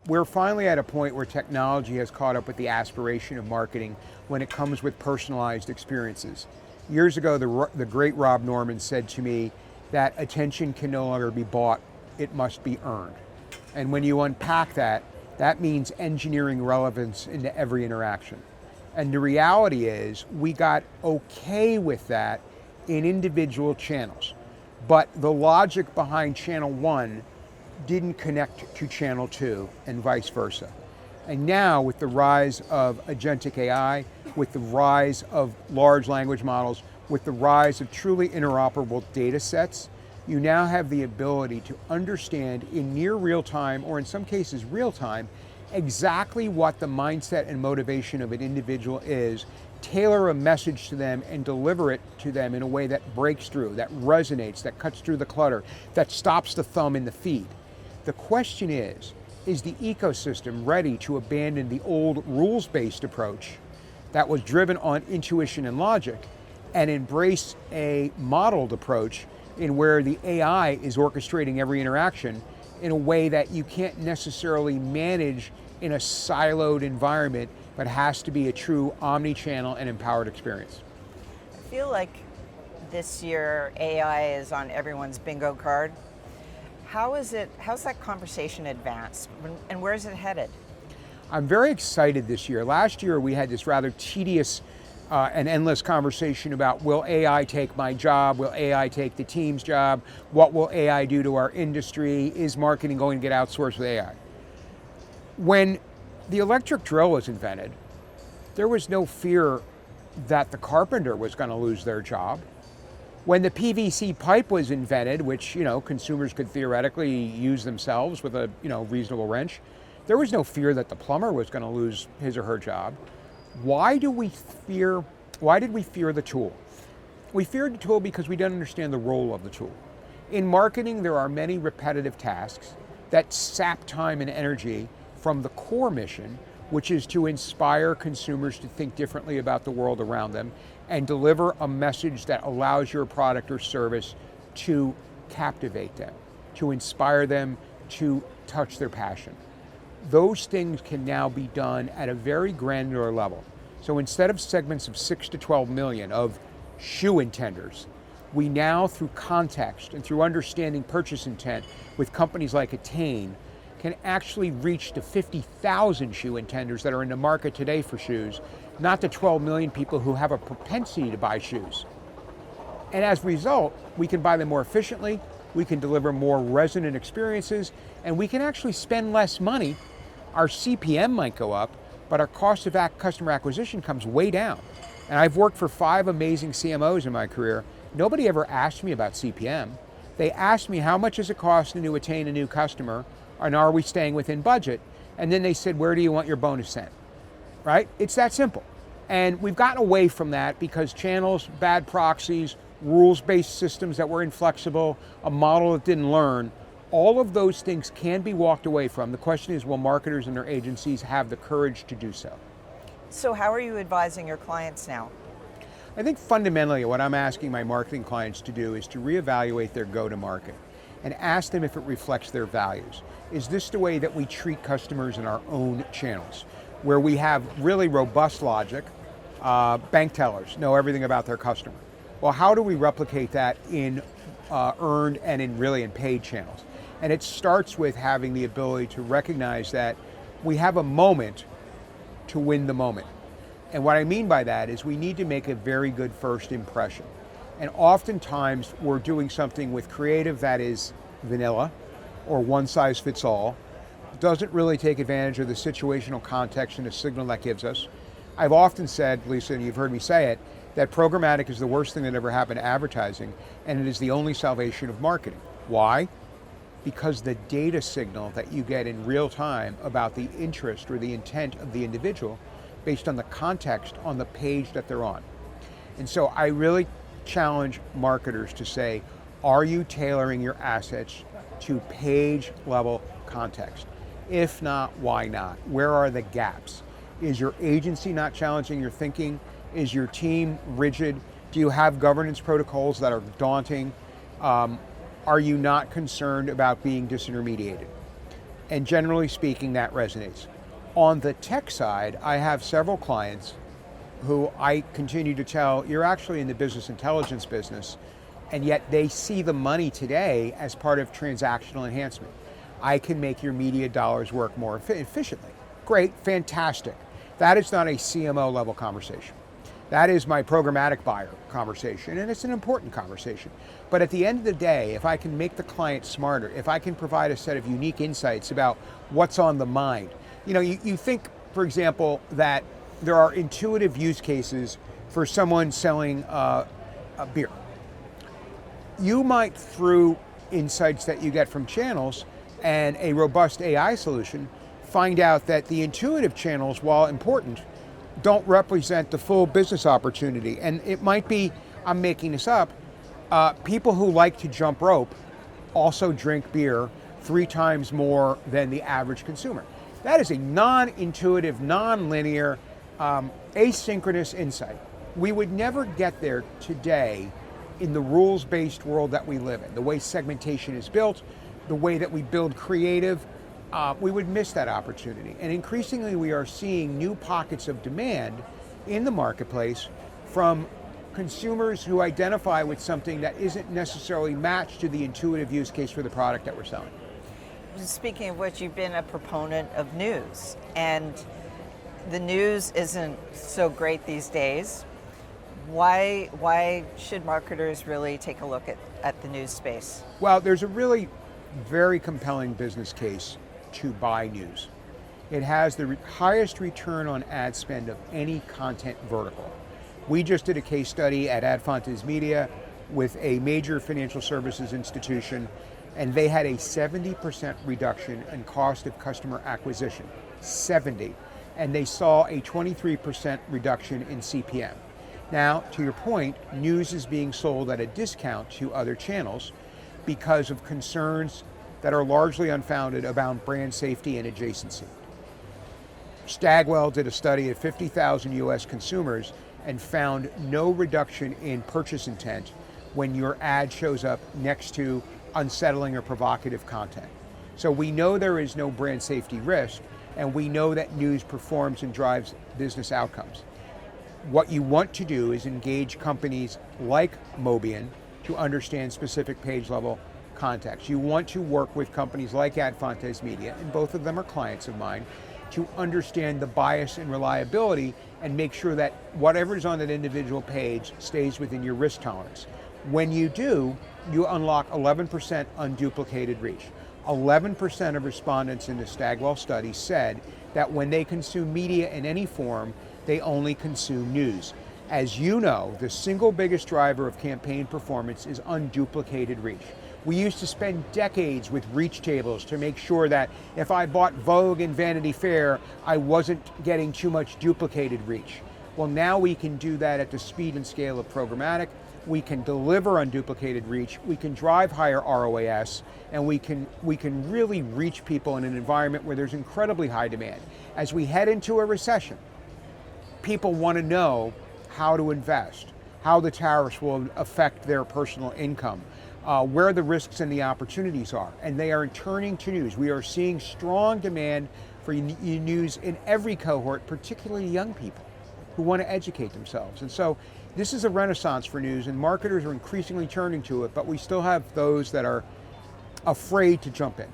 We're finally at a point where technology has caught up with the aspiration of marketing when it comes with personalized experiences. Years ago, the great Rob Norman said to me that attention can no longer be bought, it must be earned. And when you unpack that, that means engineering relevance into every interaction. And the reality is, we got okay with that in individual channels. But the logic behind channel 1 didn't connect to channel 2 and vice versa. And now with the rise of agentic AI, with the rise of large language models, with the rise of truly interoperable data sets, you now have the ability to understand in near real time, or in some cases real time, exactly what the mindset and motivation of an individual is, tailor a message to them and deliver it to them in a way that breaks through, that resonates, that cuts through the clutter, that stops the thumb in the feed. The question is the ecosystem ready to abandon the old rules-based approach that was driven on intuition and logic and embrace a modeled approach in where the AI is orchestrating every interaction in a way that you can't necessarily manage in a siloed environment, but has to be a true omni-channel and empowered experience? I feel like this year AI is on everyone's bingo card. How's that conversation advanced, and where is it headed? I'm very excited this year. Last year we had this rather tedious and endless conversation about, will AI take my job? Will AI take the team's job? What will AI do to our industry? Is marketing going to get outsourced with AI? When the electric drill was invented, there was no fear that the carpenter was going to lose their job. When the PVC pipe was invented, which consumers could theoretically use themselves with a reasonable wrench, there was no fear that the plumber was going to lose his or her job. Why did we fear the tool? We feared the tool because we didn't understand the role of the tool. In marketing, there are many repetitive tasks that sap time and energy from the core mission, which is to inspire consumers to think differently about the world around them and deliver a message that allows your product or service to captivate them, to inspire them, to touch their passion. Those things can now be done at a very granular level. So instead of segments of 6 to 12 million of shoe intenders, we now, through context and through understanding purchase intent with companies like Attain, can actually reach to 50,000 shoe intenders that are in the market today for shoes, not the 12 million people who have a propensity to buy shoes. And as a result, we can buy them more efficiently, we can deliver more resonant experiences, and we can actually spend less money. Our CPM might go up, but our cost of customer acquisition comes way down. And I've worked for 5 amazing CMOs in my career. Nobody ever asked me about CPM. They asked me, how much does it cost to attain a new customer, and are we staying within budget? And then they said, where do you want your bonus sent? Right? It's that simple. And we've gotten away from that because channels, bad proxies, rules-based systems that were inflexible, a model that didn't learn, all of those things can be walked away from. The question is, will marketers and their agencies have the courage to do so? So how are you advising your clients now? I think fundamentally what I'm asking my marketing clients to do is to reevaluate their go-to-market and ask them if it reflects their values. Is this the way that we treat customers in our own channels, where we have really robust logic? Bank tellers know everything about their customer. Well, how do we replicate that in earned and in paid channels? And it starts with having the ability to recognize that we have a moment to win the moment. And what I mean by that is we need to make a very good first impression. And oftentimes we're doing something with creative that is vanilla or one size fits all, doesn't really take advantage of the situational context and the signal that gives us. I've often said, Lisa, and you've heard me say it, that programmatic is the worst thing that ever happened to advertising, and it is the only salvation of marketing. Why? Because the data signal that you get in real time about the interest or the intent of the individual based on the context on the page that they're on. And so I really challenge marketers to say, are you tailoring your assets to page level context? If not, why not? Where are the gaps? Is your agency not challenging your thinking? Is your team rigid? Do you have governance protocols that are daunting? Are you not concerned about being disintermediated? And generally speaking, that resonates. On the tech side, I have several clients who I continue to tell, you're actually in the business intelligence business, and yet they see the money today as part of transactional enhancement. I can make your media dollars work more efficiently. Great, fantastic. That is not a CMO level conversation. That is my programmatic buyer conversation, and it's an important conversation. But at the end of the day, if I can make the client smarter, if I can provide a set of unique insights about what's on the mind, you think, for example, that there are intuitive use cases for someone selling a beer. You might, through insights that you get from channels and a robust AI solution, find out that the intuitive channels, while important, don't represent the full business opportunity. And it might be, I'm making this up, people who like to jump rope also drink beer 3 times more than the average consumer. That is a non-intuitive, non-linear, asynchronous insight. We would never get there today in the rules-based world that we live in, the way segmentation is built, the way that we build creative. We would miss that opportunity. And increasingly we are seeing new pockets of demand in the marketplace from consumers who identify with something that isn't necessarily matched to the intuitive use case for the product that we're selling. Speaking of which, you've been a proponent of news, and the news isn't so great these days. Why should marketers really take a look at the news space? Well, there's a really very compelling business case to buy news. It has the highest return on ad spend of any content vertical. We just did a case study at Adfontes Media with a major financial services institution, and they had a 70% reduction in cost of customer acquisition, 70. And they saw a 23% reduction in CPM. Now, to your point, news is being sold at a discount to other channels because of concerns that are largely unfounded about brand safety and adjacency. Stagwell did a study of 50,000 US consumers and found no reduction in purchase intent when your ad shows up next to unsettling or provocative content. So we know there is no brand safety risk, and we know that news performs and drives business outcomes. What you want to do is engage companies like Mobian to understand specific page level context. You want to work with companies like Adfontes Media, and both of them are clients of mine, to understand the bias and reliability and make sure that whatever is on that individual page stays within your risk tolerance. When you do, you unlock 11% unduplicated reach. 11% of respondents in the Stagwell study said that when they consume media in any form, they only consume news. As you know, the single biggest driver of campaign performance is unduplicated reach. We used to spend decades with reach tables to make sure that if I bought Vogue and Vanity Fair, I wasn't getting too much duplicated reach. Well, now we can do that at the speed and scale of programmatic. We can deliver unduplicated reach, we can drive higher ROAS, and we can really reach people in an environment where there's incredibly high demand. As we head into a recession, people want to know how to invest, how the tariffs will affect their personal income, where the risks and the opportunities are, and they are turning to news. We are seeing strong demand for news in every cohort, particularly young people who want to educate themselves. And so this is a renaissance for news, and marketers are increasingly turning to it, but we still have those that are afraid to jump in.